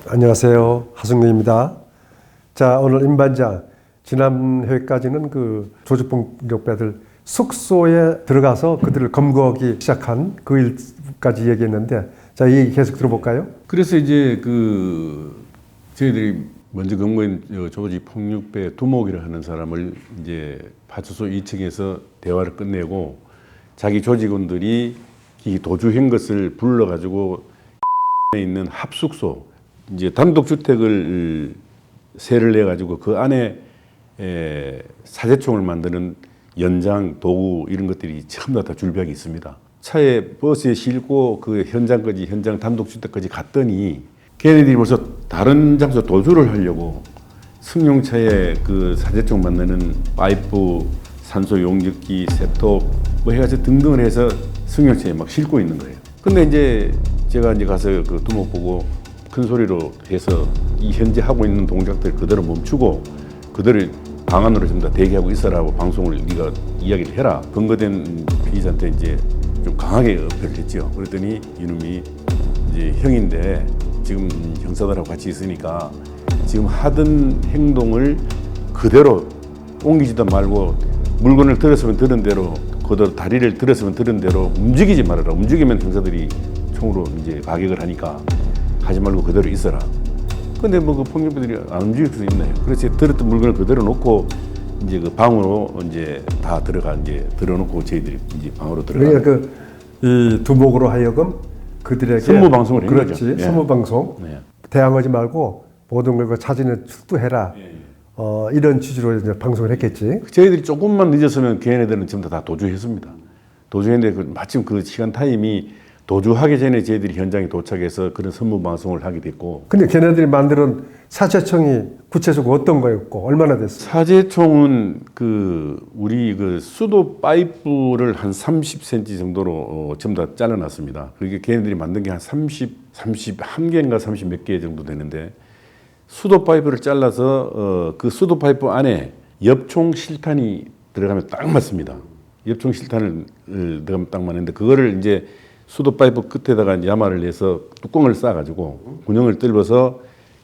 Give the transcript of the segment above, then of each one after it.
안녕하세요. 하승래입니다. 자, 오늘 임반장, 지난 회까지는 그 조직폭력배들 숙소에 들어가서 그들을 검거하기 시작한 그 일까지 얘기했는데, 자, 이 얘기 계속 들어볼까요? 그래서 이제 저희들이 먼저 검거인 조직폭력배 두목이라 하는 사람을 이제 파출소 2층에서 대화를 끝내고 자기 조직원들이 이 도주한 것을 불러가지고 있는 합숙소, 이제 단독주택을 세를 내가지고 그 안에 사제총을 만드는 연장, 도구 이런 것들이 전부 다 줄벽이 있습니다. 차에 버스에 싣고 그 현장 단독주택까지 갔더니 걔네들이 벌써 다른 장소 도주를 하려고 승용차에 그 사제총 만드는 파이프, 산소 용접기, 세톱 뭐 해가지고 등등을 해서 승용차에 막 싣고 있는 거예요. 근데 이제 제가 이제 가서 그 두목 보고 큰 소리로 해서 이 현재 하고 있는 동작들 그대로 멈추고 그들을 방 안으로 전부 다 대기하고 있어라고 방송을 네가 이야기를 해라. 근거된 피의자한테 이제 좀 강하게 어필을 했죠. 그랬더니 이놈이 이제 형인데 지금 형사들하고 같이 있으니까 지금 하던 행동을 그대로 옮기지도 말고 물건을 들었으면 들은 대로 그대로 다리를 들었으면 들은 대로 움직이지 말아라. 움직이면 형사들이 총으로 이제 가격을 하니까 하지 말고 그대로 있어라. 근데 뭐 그 폭력배들이 안 움직일 수 있나요? 그래서 들었던 물건을 그대로 놓고 이제 그 방으로 이제 다 들어놓고 저희들이 이제 방으로 들어가. 그러니까 이 두목으로 하여금 그들에게 선무 방송을 한 그렇지, 거죠. 예. 선무 방송. 네. 대항하지 말고 모든 걸 찾으면 출두해라. 이런 취지로 이제 방송을 했겠지. 저희들이 조금만 늦었으면 걔네들은 전부 다 도주했습니다. 도주했는데 마침 그 시간 타임이 도주하기 전에 저희들이 현장에 도착해서 그런 선무 방송을 하게 됐고. 근데 걔네들이 만드는 사제총이 구체적으로 어떤 거였고 얼마나 됐어요? 사제총은 우리 수도 파이프를 한 30cm 정도로 전부 다 잘라놨습니다. 그게 걔네들이 만든 게 한 31개인가 30 몇 개 정도 되는데 수도 파이프를 잘라서 그 수도 파이프 안에 엽총 실탄이 들어가면 딱 맞습니다. 엽총 실탄을 들어가면 딱 맞는데 그거를 이제 수도 파이프 끝에다가 야마를 내서 뚜껑을 싸가지고 군형을 뚫어서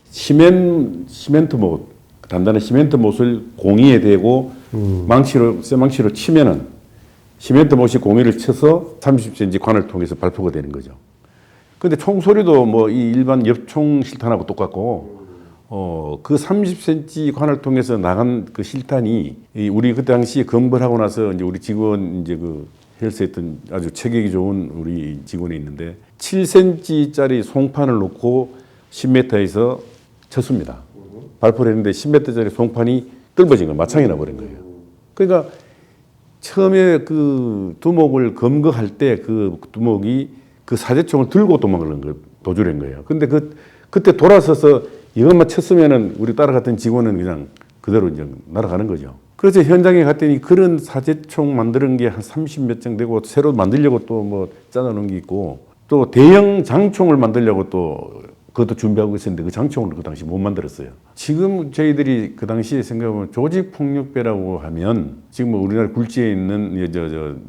시멘트못, 단단한 시멘트못을 공이에 대고 쇠망치로 치면은 시멘트못이 공이를 쳐서 30cm 관을 통해서 발포가 되는 거죠. 근데 총소리도 뭐 이 일반 엽총 실탄하고 똑같고, 그 30cm 관을 통해서 나간 그 실탄이 우리 그때 당시에 검거하고 나서 이제 우리 직원 헬스에 있던 아주 체격이 좋은 우리 직원이 있는데 7cm짜리 송판을 놓고 10m에서 쳤습니다. 발포를 했는데 10m짜리 송판이 뚫어진 거예요. 마창이 나버린 거예요. 그러니까 처음에 그 두목을 검거할 때 그 두목이 그 사제총을 들고 도망가는 거예요. 도주를 한 거예요. 근데 그때 돌아서서 이것만 쳤으면은 우리 따라갔던 직원은 그냥 그대로 이제 날아가는 거죠. 그래서 현장에 갔더니 그런 사제총 만드는 게 한 30몇 정 되고 새로 만들려고 또 뭐 짜놓은 게 있고 또 대형 장총을 만들려고 또 그것도 준비하고 있었는데 그 장총을 그 당시 못 만들었어요. 지금 저희들이 그 당시에 생각하면 조직폭력배라고 하면 지금 뭐 우리나라 굴지에 있는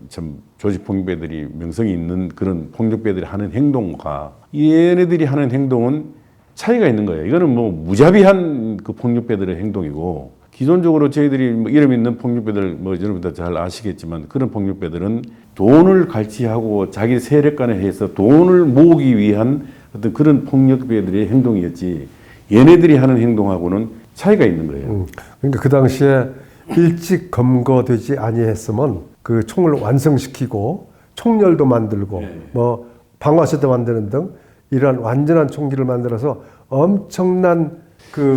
참 조직폭력배들이 명성이 있는 그런 폭력배들이 하는 행동과 얘네들이 하는 행동은 차이가 있는 거예요. 이거는 뭐 무자비한 그 폭력배들의 행동이고 기존적으로 저희들이 뭐 이름 있는 폭력배들 뭐 여러분들 잘 아시겠지만 그런 폭력배들은 돈을 갈취하고 자기 세력간에 해서 돈을 모으기 위한 어떤 그런 폭력배들의 행동이었지 얘네들이 하는 행동하고는 차이가 있는 거예요. 그러니까 그 당시에 일찍 검거되지 아니했으면 그 총을 완성시키고 총열도 만들고 뭐 방아쇠도 만드는 등 이러한 완전한 총기를 만들어서 엄청난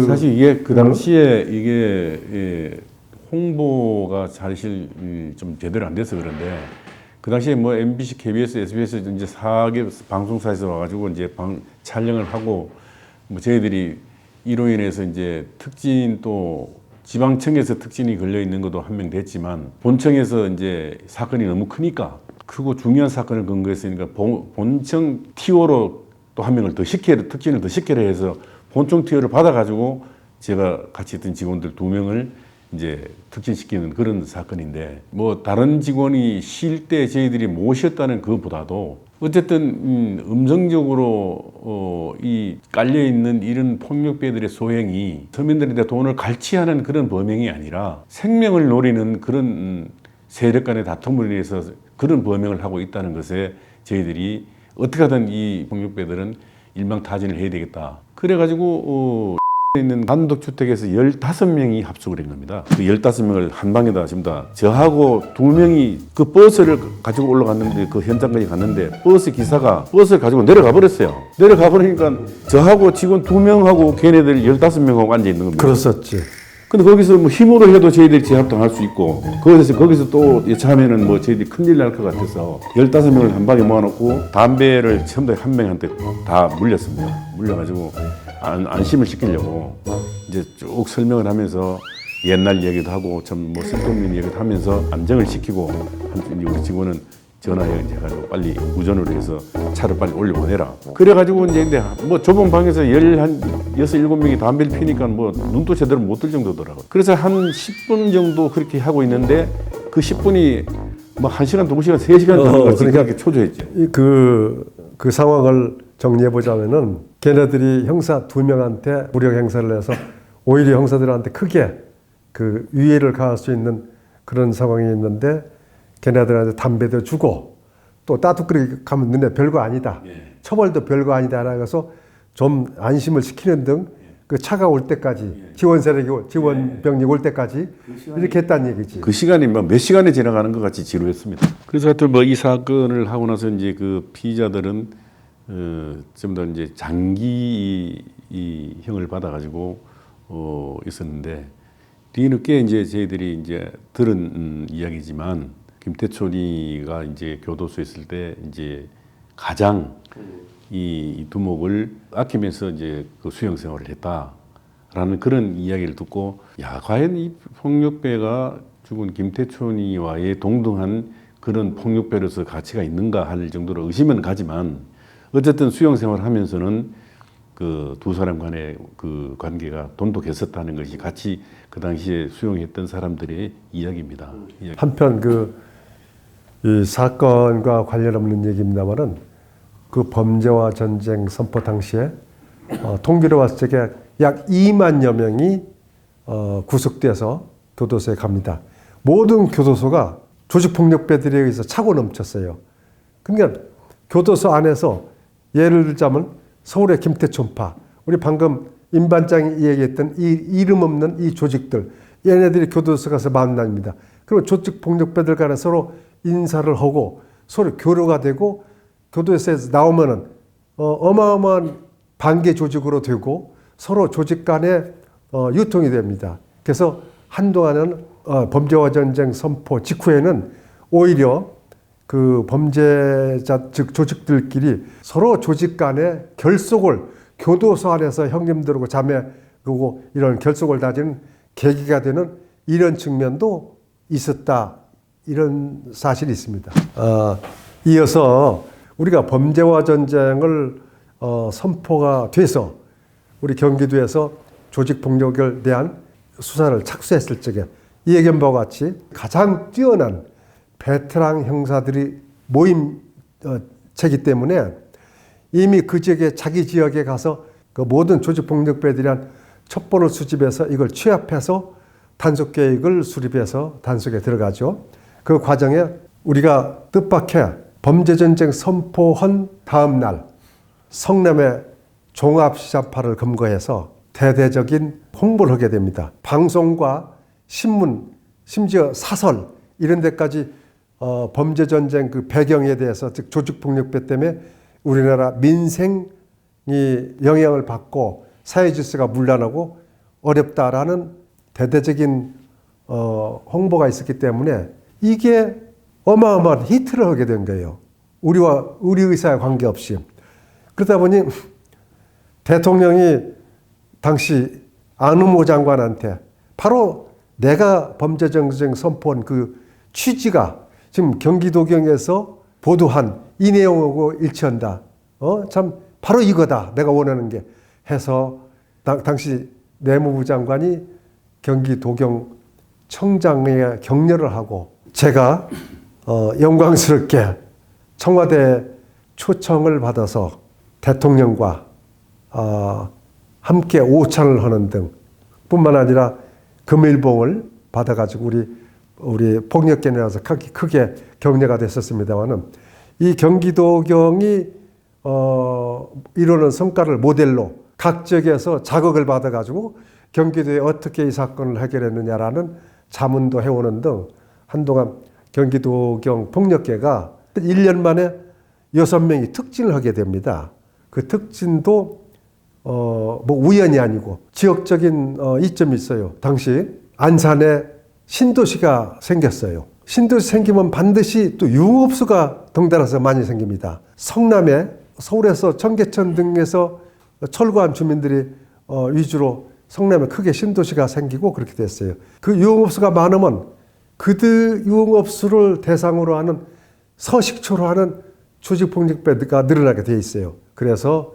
사실 이게 그 당시에 이게 홍보가 사실 좀 제대로 안 돼서 그런데 그 당시에 뭐 MBC, KBS, SBS 이제 4개 방송사에서 와가지고 이제 촬영을 하고 뭐 저희들이 이로 인해서 이제 특진 또 지방청에서 특진이 걸려 있는 것도 한 명 됐지만 본청에서 이제 사건이 너무 크니까 크고 중요한 사건을 근거했으니까 본청 TO로 또 한 명을 더 특진을 더 시켜라 해서 본청 TO를 받아가지고 제가 같이 있던 직원들 2명을 이제 특진시키는 그런 사건인데 뭐 다른 직원이 쉴 때 저희들이 모셨다는 그것보다도 어쨌든 음성적으로 이 깔려 있는 이런 폭력배들의 소행이 서민들한테 돈을 갈취하는 그런 범행이 아니라 생명을 노리는 그런 세력 간의 다툼을 위해서 그런 범행을 하고 있다는 것에 저희들이 어떻게 하든 이 폭력배들은 일망타진을 해야 되겠다. 그래가지고 있는 단독주택에서 15명이 합숙을 한 겁니다. 그 15명을 한 방에다 지금 다 저하고 2명이 그 버스를 가지고 올라갔는데 그 현장까지 갔는데 버스 기사가 버스를 가지고 내려가 버렸어요. 내려가 버리니까 저하고 직원 2명하고 걔네들 15명하고 앉아 있는 겁니다. 그랬었지. 근데 거기서 뭐 힘으로 해도 저희들이 제압당할 수 있고 거기서 또 여차하면은 뭐 저희들이 큰일 날 것 같아서 15명을 한 방에 모아놓고 담배를 전부 다 한 명한테 다 물렸습니다. 물려가지고 안심을 시키려고 이제 쭉 설명을 하면서 옛날 얘기도 하고 좀 뭐 쓸데없는 얘기도 하면서 안정을 시키고 우리 직원은 전화해가지고 빨리 우전으로 해서 차를 빨리 올려보내라. 그래가지고 이제 근데 뭐 좁은 방에서 한 6, 7명이 담배를 피니까 뭐 눈도 제대로 못 뜰 정도더라고요. 그래서 한 10분 정도 그렇게 하고 있는데 그 10분이 뭐 1시간, 2시간, 3시간 정도 그러니까 그렇게 초조했죠. 그 상황을 정리해보자면은 걔네들이 형사 2명한테 무력 행사를 해서 오히려 형사들한테 크게 그 위해를 가할 수 있는 그런 상황이 있는데 걔네들한테 담배도 주고 또 따뜻하게 가면 너네 별거 아니다. 처벌도 별거 아니다. 라서 좀 안심을 시키는 등 그 차가 올 때까지 지원 세력이 지원 병력이 올 때까지 이렇게 했다는 얘기지. 그 시간이 뭐 몇 시간이 지나가는 것 같이 지루했습니다. 그래서 하여튼 뭐 이 사건을 하고 나서 이제 그 피의자들은 좀 더 이제 장기 이 형을 받아가지고 있었는데 뒤늦게 이제 저희들이 이제 들은 이야기지만 김태촌이가 이제 교도소에 있을 때 이제 가장 이 두목을 아끼면서 이제 그 수용 생활을 했다라는 그런 이야기를 듣고 야 과연 이 폭력배가 죽은 김태촌이와의 동등한 그런 폭력배로서 가치가 있는가 할 정도로 의심은 가지만 어쨌든 수용 생활을 하면서는 그 두 사람 간의 그 관계가 돈독했었다는 것이 같이 그 당시에 수용했던 사람들의 이야기입니다. 한편 이 사건과 관련 없는 얘기입니다만은 그 범죄와 전쟁 선포 당시에 통계로 봤을 때 약 2만여 명이 구속돼서 교도소에 갑니다. 모든 교도소가 조직폭력배들에 의해서 차고 넘쳤어요. 그러니까 교도소 안에서 예를 들자면 서울의 김태촌파, 우리 방금 임 반장이 얘기했던 이 이름 없는 이 조직들, 얘네들이 교도소 가서 만납니다. 그리고 조직폭력배들 간에 서로 인사를 하고 서로 교류가 되고 교도소에서 나오면은 어마어마한 반개 조직으로 되고 서로 조직 간에 유통이 됩니다. 그래서 한동안은 범죄와 전쟁 선포 직후에는 오히려 그 범죄자 즉 조직들끼리 서로 조직 간에 결속을 교도소 안에서 형님들하고 자매 그리고 이런 결속을 다지는 계기가 되는 이런 측면도 있었다. 이런 사실이 있습니다. 이어서 우리가 범죄와 전쟁을 선포가 돼서 우리 경기도에서 조직폭력에 대한 수사를 착수했을 적에 이 얘기한 바와 같이 가장 뛰어난 베테랑 형사들이 모임 체기 때문에 이미 그 지역에 자기 지역에 가서 그 모든 조직폭력배들이란 첩보를 수집해서 이걸 취합해서 단속 계획을 수립해서 단속에 들어가죠. 그 과정에 우리가 뜻밖의 범죄전쟁 선포한 다음 날 성남의 종합시장파를 검거해서 대대적인 홍보를 하게 됩니다. 방송과 신문, 심지어 사설 이런 데까지 범죄전쟁 그 배경에 대해서 즉 조직폭력배 때문에 우리나라 민생이 영향을 받고 사회질서가 문란하고 어렵다라는 대대적인 홍보가 있었기 때문에 이게 어마어마한 히트를 하게 된 거예요. 우리 의사에 관계없이. 그러다 보니 대통령이 당시 안우모 장관한테 바로 내가 범죄전쟁 선포한 그 취지가 지금 경기도경에서 보도한 이 내용하고 일치한다. 참 바로 이거다. 내가 원하는 게 해서 당시 내무부 장관이 경기도경 청장에 격려를 하고 제가 영광스럽게 청와대 초청을 받아서 대통령과 함께 오찬을 하는 등 뿐만 아니라 금일봉을 받아가지고 우리 폭력견이라서 크게 격려가 됐었습니다만은 이 경기도경이 이루는 성과를 모델로 각 지역에서 자극을 받아가지고 경기도에 어떻게 이 사건을 해결했느냐라는 자문도 해오는 등 한동안 경기도경 폭력계가 1년 만에 6명이 특진을 하게 됩니다. 그 특진도 뭐 우연이 아니고 지역적인 이점이 있어요. 당시 안산에 신도시가 생겼어요. 신도시 생기면 반드시 또 유흥업소가 덩달아서 많이 생깁니다. 성남에 서울에서 청계천 등에서 철거한 주민들이 위주로 성남에 크게 신도시가 생기고 그렇게 됐어요. 그 유흥업소가 많으면 그들 유흥업소를 대상으로 하는 서식초로 하는 조직폭력배가 늘어나게 돼 있어요. 그래서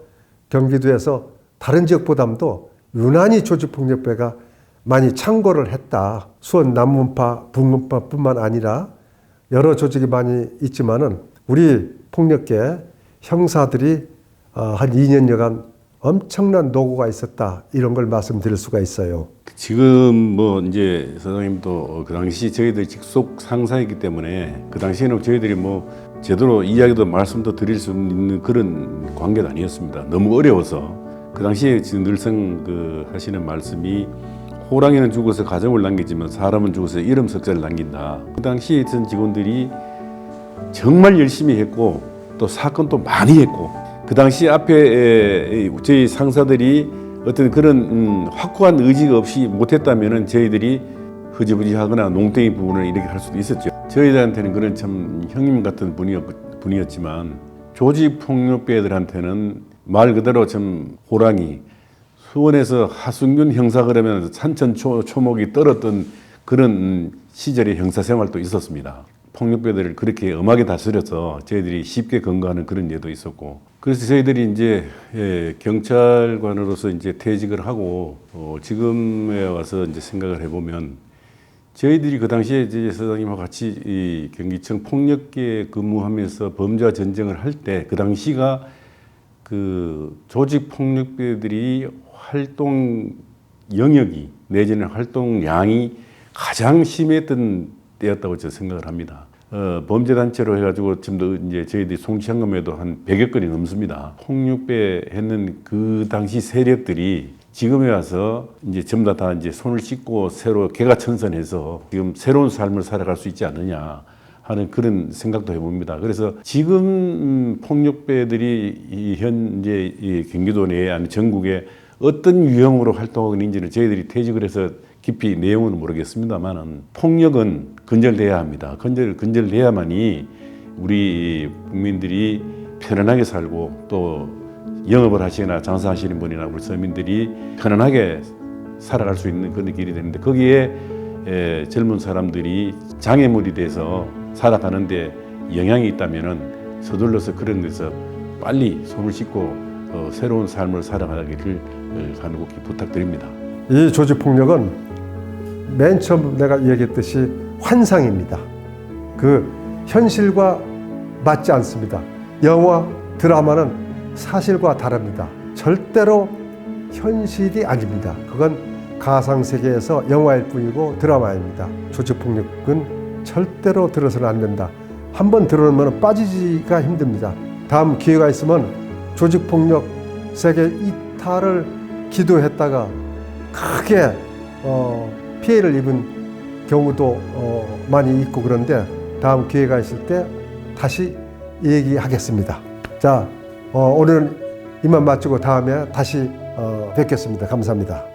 경기도에서 다른 지역보다도 유난히 조직폭력배가 많이 창궐을 했다. 수원 남문파, 북문파뿐만 아니라 여러 조직이 많이 있지만은 우리 폭력계 형사들이 한 2년여간 엄청난 노고가 있었다. 이런 걸 말씀드릴 수가 있어요. 지금 뭐 이제 사장님도 그 당시 저희들 직속 상사이기 때문에 그 당시에는 저희들이 뭐 제대로 이야기도 말씀도 드릴 수 있는 그런 관계도 아니었습니다. 너무 어려워서 그 당시에 지금 늘상 하시는 말씀이 호랑이는 죽어서 가정을 남기지만 사람은 죽어서 이름 석자를 남긴다. 그 당시에 있던 직원들이 정말 열심히 했고 또 사건도 많이 했고 그 당시 앞에 저희 상사들이 어떤 그런 확고한 의지가 없이 못했다면은 저희들이 흐지부지하거나 농땡이 부분을 이렇게 할 수도 있었죠. 저희들한테는 그런 참 형님 같은 분이었지만 조직 폭력배들한테는 말 그대로 참 호랑이. 수원에서 하순균 형사 그러면 산천초목이 떨었던 그런 시절의 형사 생활도 있었습니다. 폭력배들을 그렇게 엄하게 다스려서 저희들이 쉽게 건거하는 그런 예도 있었고, 그래서 저희들이 이제 경찰관으로서 이제 퇴직을 하고 지금에 와서 이제 생각을 해보면 저희들이 그 당시에 이제 사장님과 같이 이 경기청 폭력계에 근무하면서 범죄와 전쟁을 할 때 그 당시가 그 조직 폭력배들이 활동 영역이 내지는 활동량이 가장 심했던 때였다고 저는 생각을 합니다. 범죄단체로 해가지고 지금도 이제 저희들이 송치한금에도 한 100여 건이 넘습니다. 폭력배 했는 그 당시 세력들이 지금에 와서 이제 전부 다 이제 손을 씻고 새로 개가천선해서 지금 새로운 삶을 살아갈 수 있지 않느냐 하는 그런 생각도 해봅니다. 그래서 지금 폭력배들이 이 현재 이 경기도 내에 아니 전국에 어떤 유형으로 활동하고 있는지는 저희들이 퇴직을 해서 깊이 내용은 모르겠습니다만 폭력은 근절돼야 합니다. 근절돼야만이 우리 국민들이 편안하게 살고 또 영업을 하시거나 장사하시는 분이나 우리 서민들이 편안하게 살아갈 수 있는 그런 길이 되는데 거기에 젊은 사람들이 장애물이 돼서 살아가는데 영향이 있다면은 서둘러서 그런 데서 빨리 손을 씻고 새로운 삶을 살아가기를 간곡히 부탁드립니다. 이 조직폭력은 맨 처음 내가 얘기했듯이 환상입니다. 그 현실과 맞지 않습니다. 영화, 드라마는 사실과 다릅니다. 절대로 현실이 아닙니다. 그건 가상세계에서 영화일 뿐이고 드라마입니다. 조직폭력은 절대로 들어서는 안 된다. 한번 들어오면 빠지기가 힘듭니다. 다음 기회가 있으면 조직폭력 세계 이탈을 기도했다가 크게 피해를 입은 경우도 많이 있고 그런데 다음 기회가 있을 때 다시 얘기하겠습니다. 자, 오늘은 이만 마치고 다음에 다시 뵙겠습니다. 감사합니다.